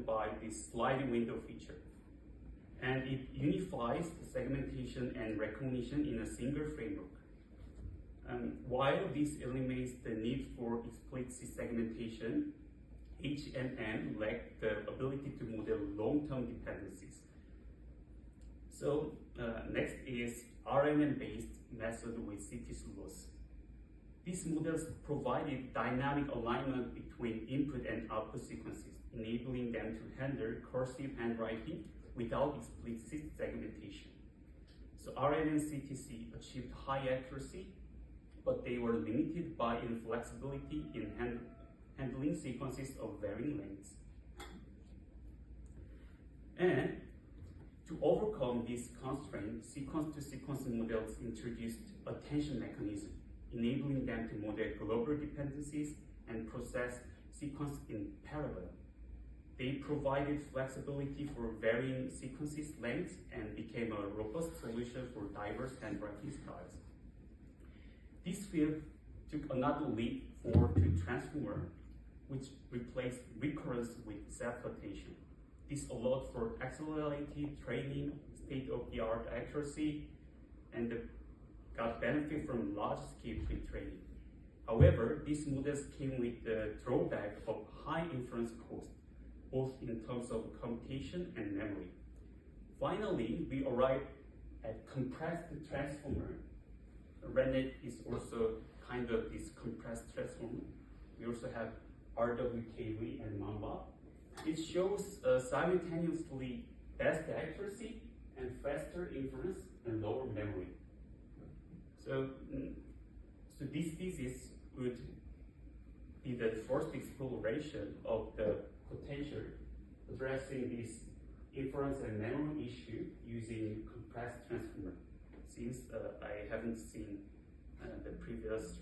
by this sliding window feature. And it unifies segmentation and recognition in a single framework. While this eliminates the need for explicit segmentation, HMM lacked the ability to model long-term dependencies. So next is RNN-based method with Thesis loss. These models provided dynamic alignment between input and output sequences, enabling them to handle cursive handwriting without explicit segmentation. So RNN and CTC achieved high accuracy, but they were limited by inflexibility in handling sequences of varying lengths. And to overcome this constraint, sequence-to-sequence models introduced attention mechanism, enabling them to model global dependencies and process sequence in parallel. They provided flexibility for varying sequences lengths and became a robust solution for diverse handwriting styles. This field took another leap forward to transformer, which replaced recurrence with self-attention. This allowed for accelerated training, state-of-the-art accuracy, and got benefit from large-scale pre-training. However, these models came with the drawback of high inference cost, both in terms of computation and memory. Finally, we arrived at compressed transformer. RNN is also kind of this compressed transformer. We also have RWKV and Mamba. It shows simultaneously best accuracy and faster inference and lower memory. So this thesis would be the first exploration of the potential addressing this inference and memory issue using compressed transformer. Since I haven't seen the previous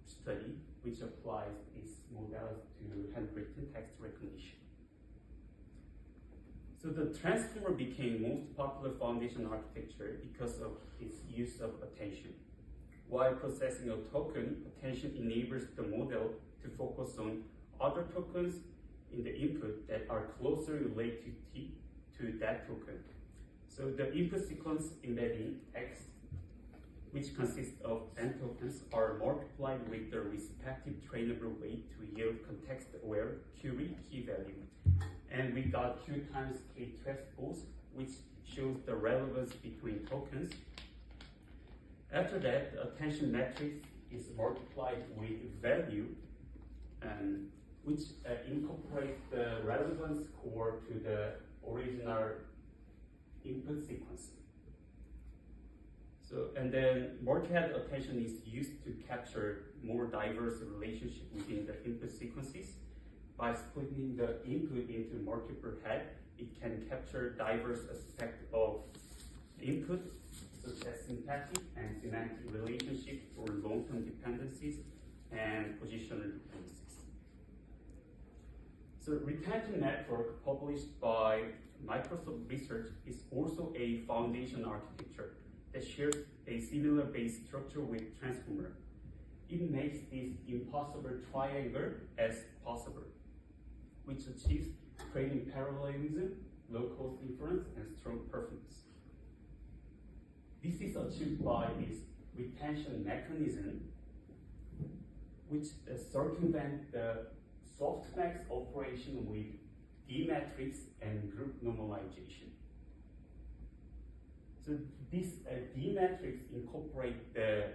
study which applies these models to handwritten text recognition. So the transformer became most popular foundation architecture because of its use of attention. While processing a token, attention enables the model to focus on other tokens in the input that are closely related to that token. So the input sequence embedding X, which consists of n tokens, are multiplied with the respective trainable weight to yield context-aware query key value. And we got Q times K transpose, which shows the relevance between tokens. After that, the attention matrix is multiplied with value, which incorporates the relevance score to the original input sequence. So, and then multi-head attention is used to capture more diverse relationship within the input sequences. By splitting the input into multiple heads, it can capture diverse aspects of input, such as syntactic and semantic relationship for long-term dependencies and positional dependencies. So retention network published by Microsoft Research is also a foundation architecture that shares a similar base structure with transformer. It makes this impossible triangle as possible, which achieves training parallelism, low-cost inference, and strong performance. This is achieved by this retention mechanism, which circumvents the softmax operation with D-matrix and group normalization. So this D-matrix incorporates the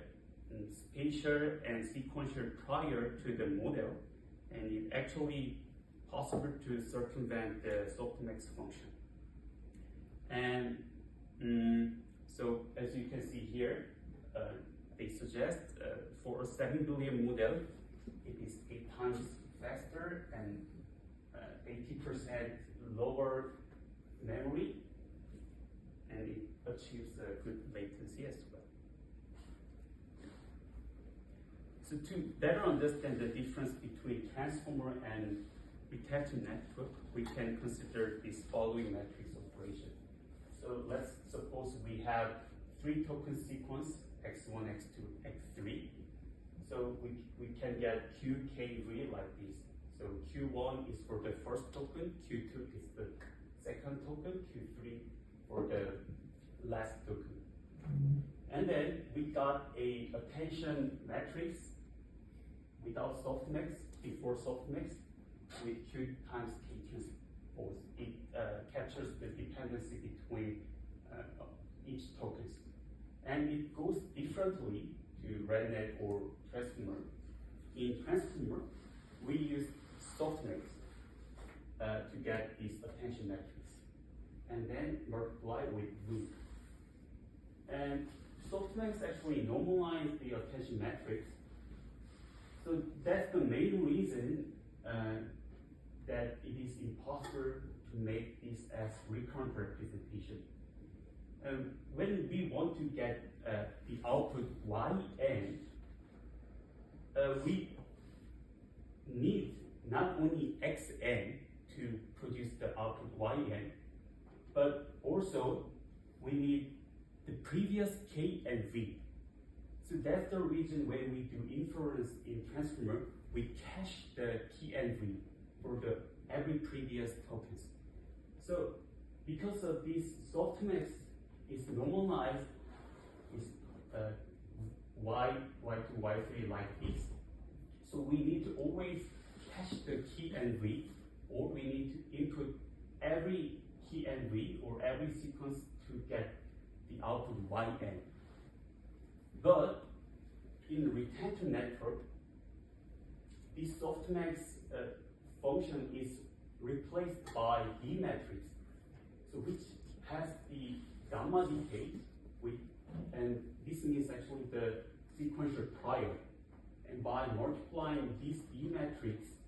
spatial and sequential prior to the model, and it actually possible to circumvent the softmax function. And so as you can see here, they suggest for a 7 billion model, it is 8 times faster and 80% lower memory, and it achieves a good latency as well. So to better understand the difference between transformer and retention network, we can consider this following matrix operation. So let's suppose we have 3 token sequence, x1, x2, x3. So we can get QK real like this. So Q1 is for the first token, Q2 is the second token, Q3 for the last token. And then we got a attention matrix without softmax, before softmax, with Q times K transpose. It captures the dependency between each tokens. And it goes differently to RedNet or transformer. In transformer, we use softmax to get this attention matrix, and then multiply with V. And softmax actually normalize the attention matrix. So that's the main reason that it is impossible to make this as recurrent representation. When we want to get the output yn, we need not only xn to produce the output yn, but also we need the previous k and v. So that's the reason when we do inference in transformer, we cache the k and v for the every previous tokens. So because of this, softmax is normalized is y to y3 like this. So we need to always cache the key and v, or we need to input every key and v or every sequence to get the output yn. But in the retention network, this softmax function is replaced by D matrix, so which has the gamma decay, and this means actually the sequential prior. And by multiplying this D matrix